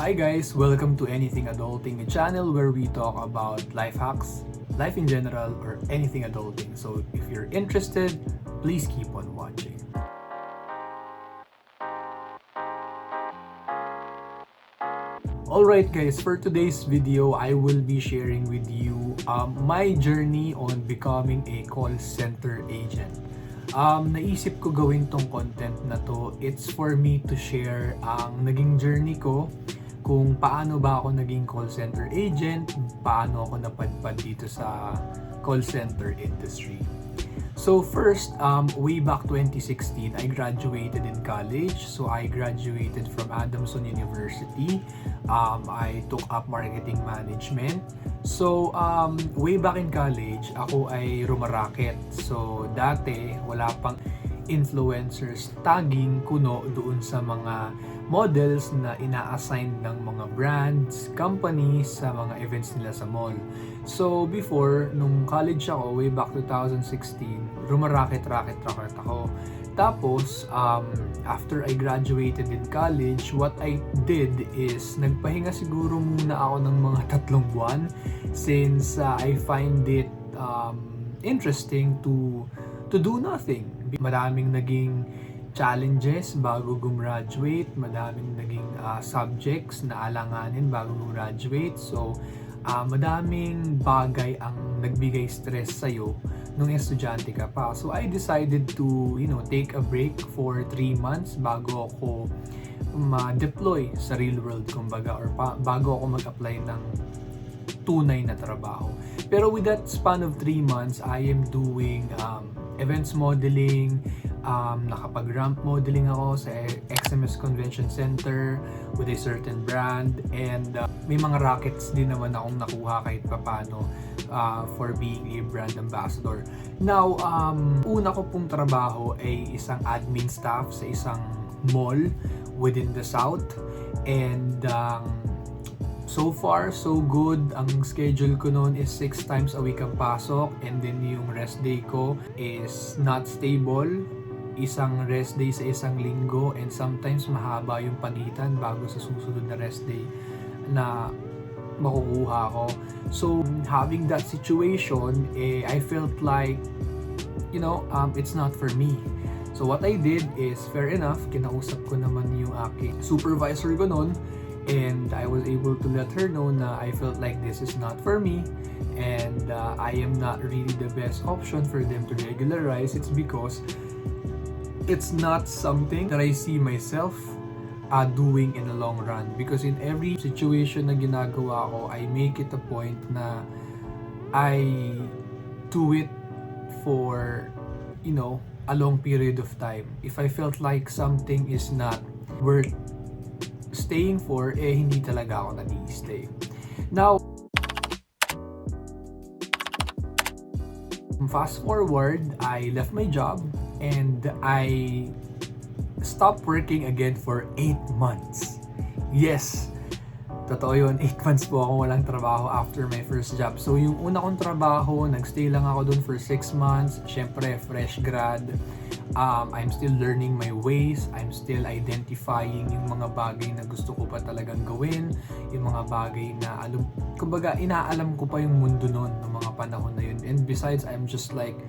Hi guys! Welcome to Anything Adulting, a channel where we talk about life hacks, life in general, or anything adulting. So if you're interested, please keep on watching. Alright guys, for today's video, I will be sharing with you my journey on becoming a call center agent. Naisip ko gawin tong content na to. It's for me to share ang naging journey ko, kung paano ba ako naging call center agent, paano ako napadpad dito sa call center industry. So first, way back 2016, I graduated in college. So I graduated from Adamson University. I took up marketing management. So way back in college, ako ay rumaraket. So dati, wala pang influencers tagging kuno doon sa mga models na ina-assign ng mga brands, companies sa mga events nila sa mall. So before, nung college ako, way back 2016, rumaraket-raket ako. Tapos, after I graduated in college, what I did is, nagpahinga siguro muna ako ng mga 3 buwan since I find it interesting to do nothing. Maraming naging challenges bago gumraduate, madaming naging subjects na alanganin bago gumraduate. So, madaming bagay ang nagbigay stress sa'yo nung estudyante ka pa. So, I decided to, take a break for 3 months bago ako ma-deploy sa real world, kumbaga, or bago ako mag-apply ng tunay na trabaho. Pero with that span of 3 months, I am doing events modeling, nakapag-ramp modeling ako sa XMS Convention Center with a certain brand, and may mga rackets din naman akong nakuha kahit papano for being a brand ambassador. Now, una ko pong trabaho ay isang admin staff sa isang mall within the South, and so far, so good. Ang schedule ko noon is 6 times a week ang pasok, and then yung rest day ko is not stable. Isang rest day sa isang linggo, and sometimes mahaba yung pagitan bago sa susunod na rest day na makukuha ko. So, having that situation, I felt like, it's not for me. So, what I did is, fair enough, kinausap ko naman yung aking supervisor ko noon, and I was able to let her know na I felt like this is not for me, and I am not really the best option for them to regularize. It's because it's not something that I see myself doing in the long run, because in every situation na ginagawa ko, I make it a point na I do it for a long period of time. If I felt like something is not worth staying for, hindi talaga ako nag-i-stay. Now, fast forward, I left my job and I stopped working again for 8 months. Yes, totoo yun, 8 months po akong walang trabaho after my first job. So yung una kong trabaho, nagstay lang ako dun for 6 months. Syempre, fresh grad. I'm still learning my ways. I'm still identifying yung mga bagay na gusto ko pa talagang gawin. Yung mga bagay na, kumbaga, inaalam ko pa yung mundo noon ng mga panahon na yun. And besides, I'm just like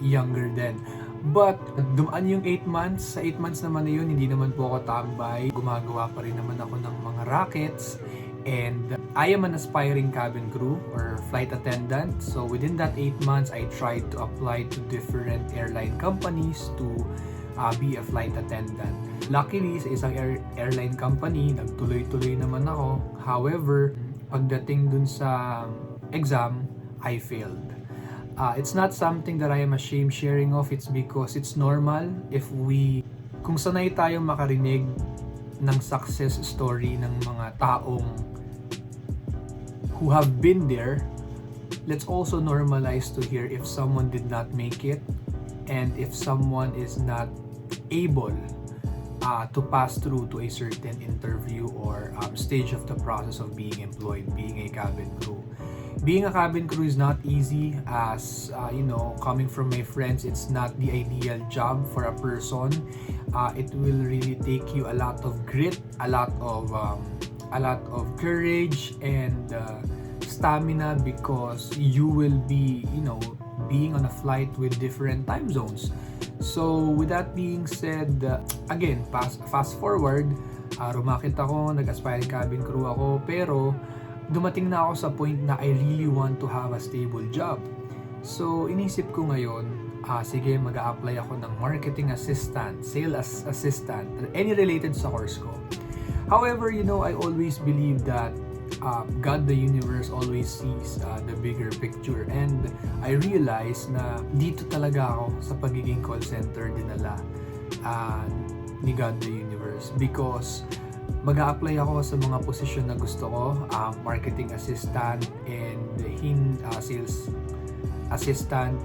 younger then. But, dumaan yung 8 months. Sa 8 months naman na yun, hindi naman po ako tambay. Gumagawa pa rin naman ako ng mga rackets. And I am an aspiring cabin crew or flight attendant. So within that 8 months, I tried to apply to different airline companies to be a flight attendant. Luckily, sa isang airline company, nagtuloy-tuloy naman ako. However, pagdating dun sa exam, I failed. It's not something that I am ashamed sharing of. It's because it's normal kung sanay tayong makarinig ng success story ng mga taong who have been there, let's also normalize to hear if someone did not make it, and if someone is not able to pass through to a certain interview or stage of the process of being employed, being a cabin crew. Being a cabin crew is not easy, as coming from my friends, it's not the ideal job for a person. It will really take you a lot of grit, a lot of a lot of courage and stamina because you will be, being on a flight with different time zones. So with that being said, again, fast forward, rumakit ako, nag-aspiring cabin crew ako, pero dumating na ako sa point na I really want to have a stable job. So inisip ko ngayon, sige, mag-a-apply ako ng marketing assistant, sales assistant, any related sa course ko. However, I always believe that God, the universe, always sees the bigger picture. And I realized na dito talaga ako sa pagiging call center dinala ni God, the universe. Because mag-a-apply ako sa mga posisyon na gusto ko, marketing assistant and sales assistant.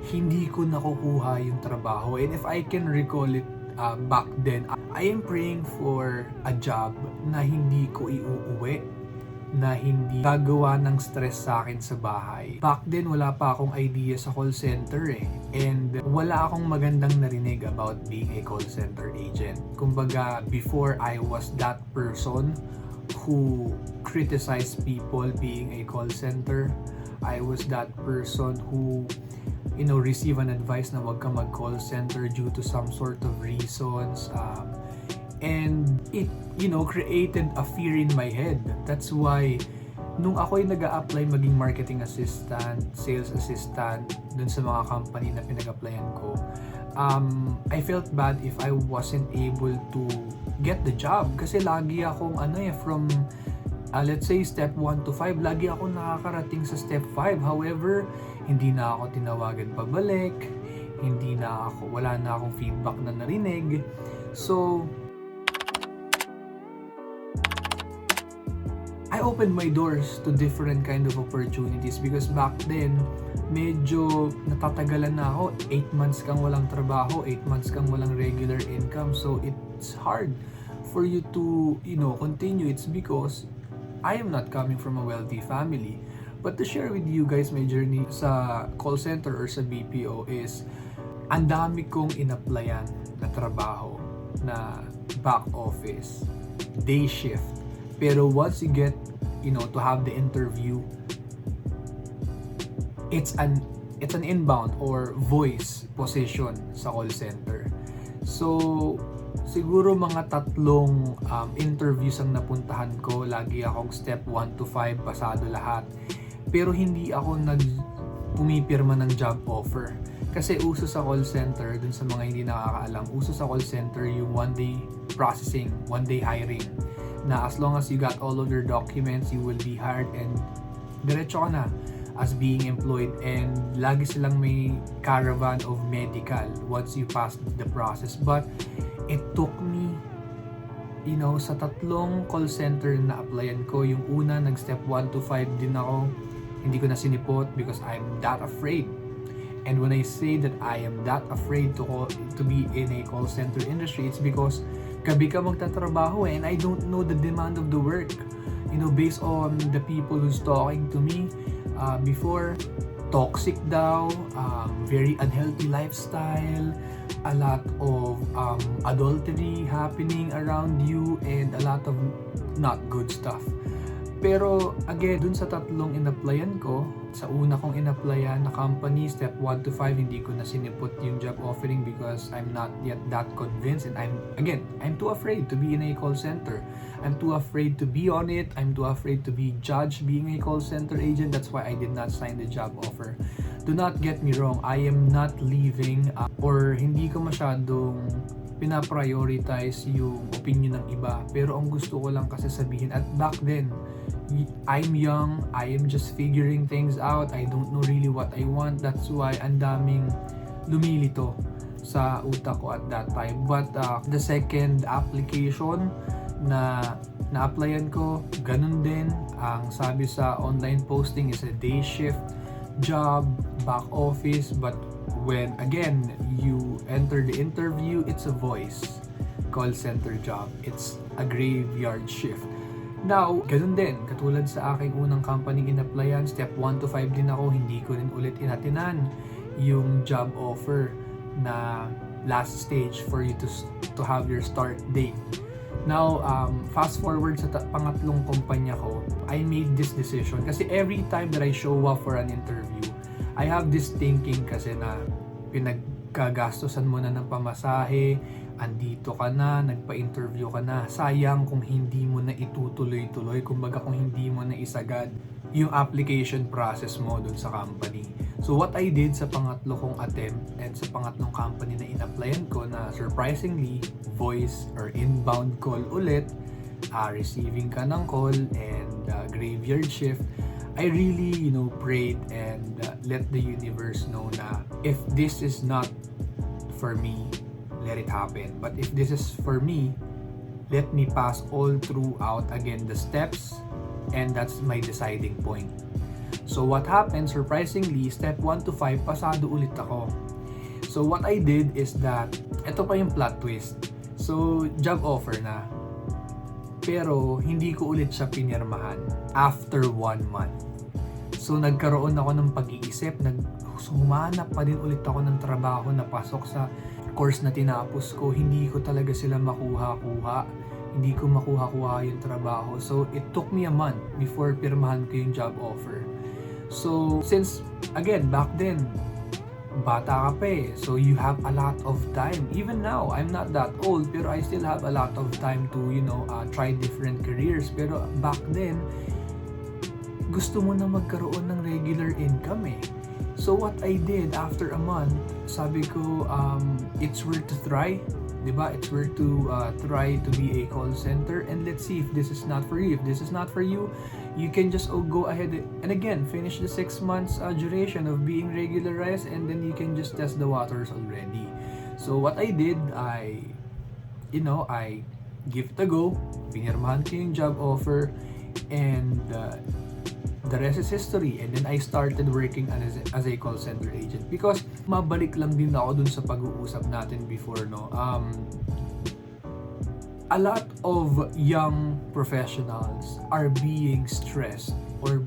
Hindi ko nakukuha yung trabaho. And if I can recall it back then, I am praying for a job na hindi ko iuuwi, na hindi gagawa ng stress sa akin sa bahay. Back then, wala pa akong idea sa call center and wala akong magandang narinig about being a call center agent. Kumbaga, before I was that person who criticized people being a call center. I was that person who receive an advice na wag ka mag-call center due to some sort of reasons. And it, created a fear in my head. That's why, nung ako'y nag-a-apply maging marketing assistant, sales assistant, dun sa mga company na pinag-applyan ko, I felt bad if I wasn't able to get the job. Kasi lagi akong, from, let's say, step 1 to 5, lagi akong nakakarating sa step 5. However, hindi na ako tinawagan pabalik, wala na akong feedback na narinig. So, I opened my doors to different kind of opportunities because back then, medyo natatagalan na ako. 8 months kang walang trabaho, 8 months kang walang regular income. So, it's hard for you to, continue. It's because I am not coming from a wealthy family. But to share with you guys my journey sa call center or sa BPO is, ang dami kong in-applyan na trabaho na back office, day shift. Pero once you get, to have the interview, it's an inbound or voice position sa call center. So, siguro mga 3 interviews ang napuntahan ko. Lagi akong step 1 to 5, pasado lahat. Pero hindi ako pumipirma ng job offer. Kasi uso sa call center, dun sa mga hindi nakakaalam, uso sa call center yung one-day processing, one-day hiring. Na as long as you got all of your documents, you will be hired and diretso ka na as being employed. And lagi silang may caravan of medical once you pass the process. But it took me, sa 3 call center na applyan ko, yung una, nag-step 1 to 5 din ako. Hindi ko na sinipot because I'm that afraid. And when I say that I am that afraid to be in a call center industry, it's because gabi ka magtatrabaho and I don't know the demand of the work. Based on the people who's talking to me before, toxic daw, very unhealthy lifestyle, a lot of adultery happening around you, and a lot of not good stuff. Pero again, dun sa 3 in-applyan ko, sa una kong in-applyan na company, step 1 to 5, hindi ko na sinipot yung job offering because I'm not yet that convinced, and I'm too afraid to be in a call center. I'm too afraid to be on it. I'm too afraid to be judged being a call center agent. That's why I did not sign the job offer. Do not get me wrong, I am not leaving or hindi ko masyadong pinaprioritize yung opinion ng iba. Pero ang gusto ko lang kasi sabihin, at back then, I'm young, I am just figuring things out, I don't know really what I want. That's why ang daming lumilito sa utak ko at that time. But the second application na na-applyan ko, ganun din. Ang sabi sa online posting is a day shift job, back office. But when again you enter the interview, it's a voice call center job. It's a graveyard shift. Now, ganun din, katulad sa aking unang company in-applyan, step 1 to 5 din ako, hindi ko rin ulit inatinan yung job offer na last stage for you to have your start date. Now, fast forward sa pangatlong kumpanya ko, I made this decision kasi every time that I show up for an interview, I have this thinking kasi na pinagkagastosan mo na ng pamasahe, andito ka na, nagpa-interview ka na, sayang kung hindi mo na itutuloy-tuloy, kumbaga kung hindi mo na isagad yung application process mo dun sa company. So what I did sa pangatlo kong attempt and sa pangatlong company na in-applyan ko na surprisingly, voice or inbound call ulit, receiving ka ng call and graveyard shift, I really, prayed and let the universe know na if this is not for me, let it happen. But if this is for me, let me pass all throughout again the steps, and that's my deciding point. So what happened, surprisingly, step 1 to 5, pasado ulit ako. So what I did is that, ito pa yung plot twist. So job offer na, pero hindi ko ulit siya pinirmahan after 1 month. So nagkaroon ako ng pag-iisip, humanap pa din ulit ako ng trabaho na pasok sa course na tinapos ko. Hindi ko talaga sila makuha-kuha. Hindi ko makuha-kuha yung trabaho. So it took me a month before pirmahan ko yung job offer. So since, again, back then, bata ka pa eh. So you have a lot of time. Even now, I'm not that old, pero I still have a lot of time to, try different careers. Pero back then, gusto mo na magkaroon ng regular income eh. So what I did after a month, sabi ko, it's worth to try, diba? It's worth to try to be a call center, and let's see if this is not for you. If this is not for you, you can just go ahead and again finish the 6 months duration of being regularized, and then you can just test the waters already. So what I did, I give it a go. Pinirmahan ko yung job offer, and the rest is history. And then I started working as a call center agent because mabalik lang din ako dun sa pag-uusap natin before, no? A lot of young professionals are being stressed or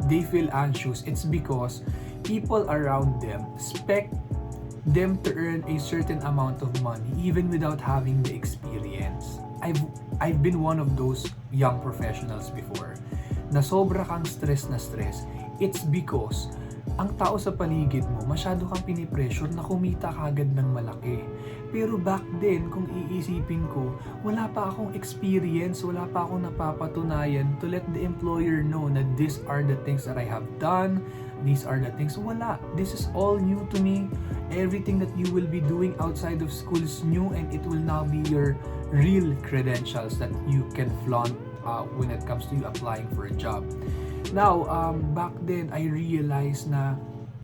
they feel anxious. It's because people around them expect them to earn a certain amount of money even without having the experience. I've been one of those young professionals before na sobra kang stress, it's because ang tao sa paligid mo, masyado kang pinipressure na kumita kagad ng malaki. Pero back then, kung iisipin ko, wala pa akong experience, wala pa akong napapatunayan to let the employer know na these are the things that I have done, these are the things. Wala. This is all new to me. Everything that you will be doing outside of school is new, and it will now be your real credentials that you can flaunt when it comes to you applying for a job. Now, back then, I realized na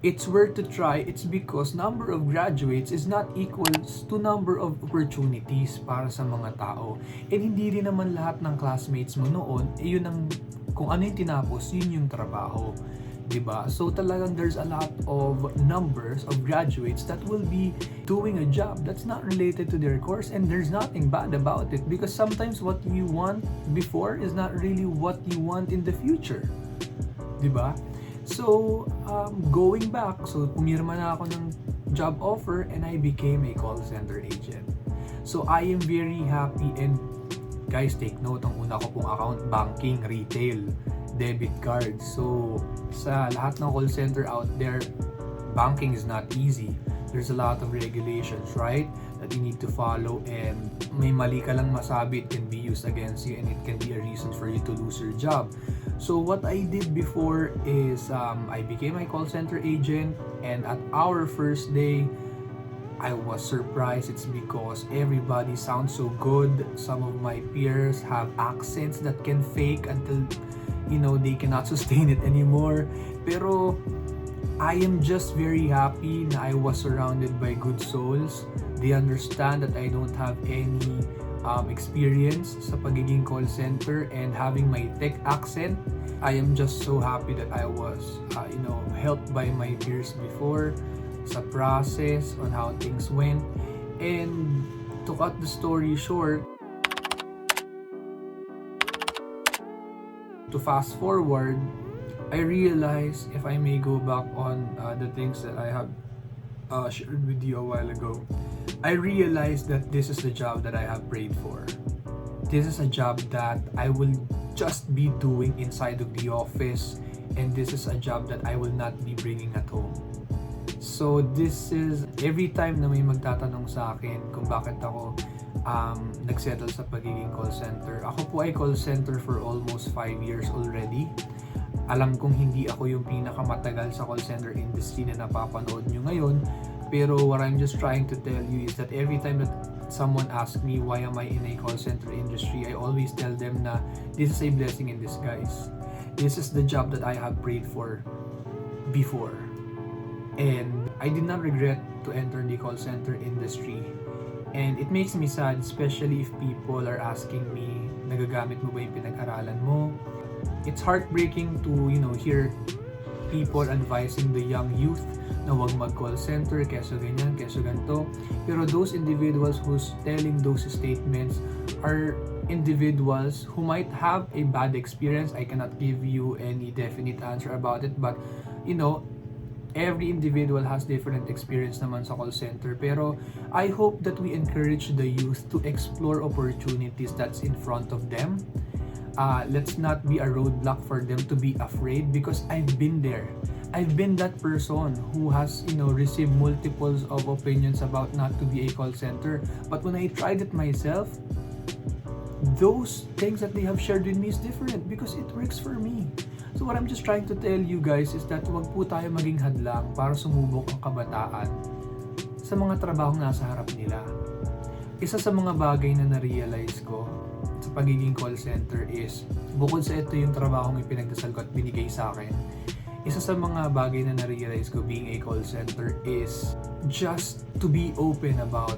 it's worth to try. It's because number of graduates is not equals to number of opportunities para sa mga tao. And hindi rin naman lahat ng classmates mo noon, yun ang, kung ano yung tinapos, yun yung trabaho. Diba? So talagang there's a lot of numbers of graduates that will be doing a job that's not related to their course, and there's nothing bad about it because sometimes what you want before is not really what you want in the future. Diba? So going back, so pumirma na ako ng job offer and I became a call center agent. So I am very happy, and guys, take note, ang una ko pong account, banking, retail, debit cards. So sa lahat ng call center out there, banking is not easy. There's a lot of regulations, right, that you need to follow, and may mali ka lang masabi, it can be used against you and it can be a reason for you to lose your job. So what I did before is I became a call center agent, and at our first day, I was surprised. It's because everybody sounds so good. Some of my peers have accents that can fake until they cannot sustain it anymore. Pero I am just very happy na I was surrounded by good souls. They understand that I don't have any experience sa pagiging call center and having my tech accent. I am just so happy that I was helped by my peers before sa process on how things went. And to cut the story short, to fast forward, I realized, if I may go back on the things that I have shared with you a while ago, I realized that this is the job that I have prayed for. this is a job that I will just be doing inside of the office, and this is a job that I will not be bringing at home. So this is every time na may magtatanong sa akin kung bakit ako nagsettle sa pagiging call center. Ako po ay call center for almost 5 years already. Alam kong hindi ako yung pinakamatagal sa call center industry na napapanood nyo ngayon, pero what I'm just trying to tell you is that every time that someone asks me why am I in a call center industry, I always tell them na this is a blessing in disguise. This is the job that I have prayed for before. And I did not regret to enter the call center industry. And it makes me sad, especially if people are asking me, nagagamit mo ba yung pinag-aralan mo? It's heartbreaking to, hear people advising the young youth na wag mag-call center, keso ganyan, keso ganito. Pero those individuals who's telling those statements are individuals who might have a bad experience. I cannot give you any definite answer about it, but every individual has different experience naman sa call center. Pero I hope that we encourage the youth to explore opportunities that's in front of them. Let's not be a roadblock for them to be afraid, because I've been there. I've been that person who has, received multiples of opinions about not to be a call center. But when I tried it myself, those things that they have shared with me is different because it works for me. So what I'm just trying to tell you guys is that wag po tayo maging hadlang para sumubok ang kabataan sa mga trabahong nasa harap nila. Isa sa mga bagay na na-realize ko sa pagiging call center is, bukod sa ito yung trabahong ipinagdasal ko at binigay sa akin, isa sa mga bagay na na-realize ko being a call center is just to be open about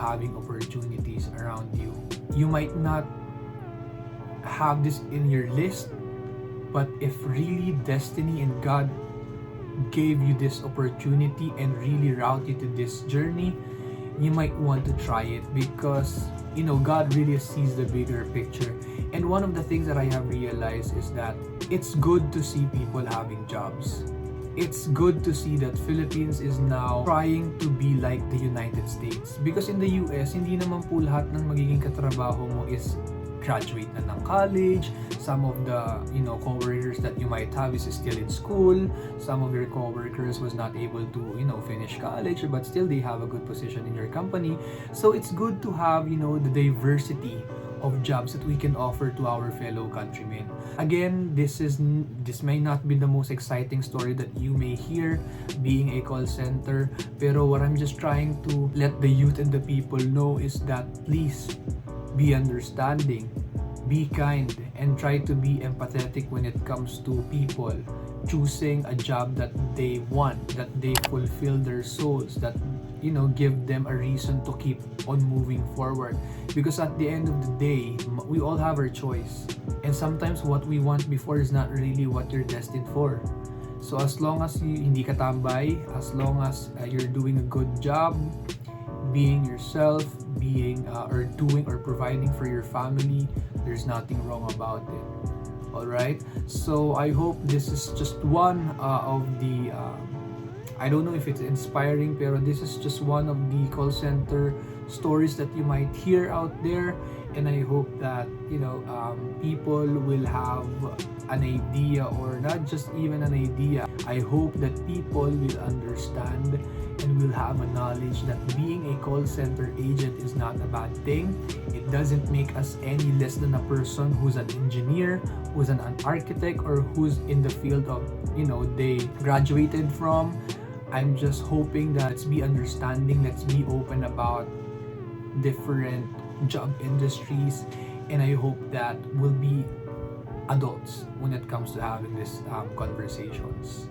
having opportunities around you. You might not have this in your list, but if really destiny and God gave you this opportunity and really route you to this journey, you might want to try it, because God really sees the bigger picture. And one of the things that I have realized is that it's good to see people having jobs. It's good to see that Philippines is now trying to be like the United States. Because in the US, hindi naman po lahat ng magiging katrabaho mo is graduate na ng college. Some of the coworkers that you might have is still in school. Some of your coworkers was not able to finish college, but still they have a good position in your company. So it's good to have the diversity of jobs that we can offer to our fellow countrymen. Again, this may not be the most exciting story that you may hear being a call center, pero what I'm just trying to let the youth and the people know is that please be understanding, be kind, and try to be empathetic when it comes to people choosing a job that they want, that they fulfill their souls, that give them a reason to keep on moving forward. Because at the end of the day, we all have our choice, and sometimes what we want before is not really what you're destined for. So as long as hindi ka tambay, as long as you're doing a good job, being yourself, being or doing or providing for your family, there's nothing wrong about it. Alright, so I hope this is just one of the I don't know if it's inspiring, pero this is just one of the call center stories that you might hear out there, and I hope that people will have an idea, or not just even an idea. I hope that people will understand and will have a knowledge that being a call center agent is not a bad thing. It doesn't make us any less than a person who's an engineer, who's an architect, or who's in the field of they graduated from. I'm just hoping that let's be understanding, let's be open about different job industries, and I hope that we'll be adults when it comes to having these conversations.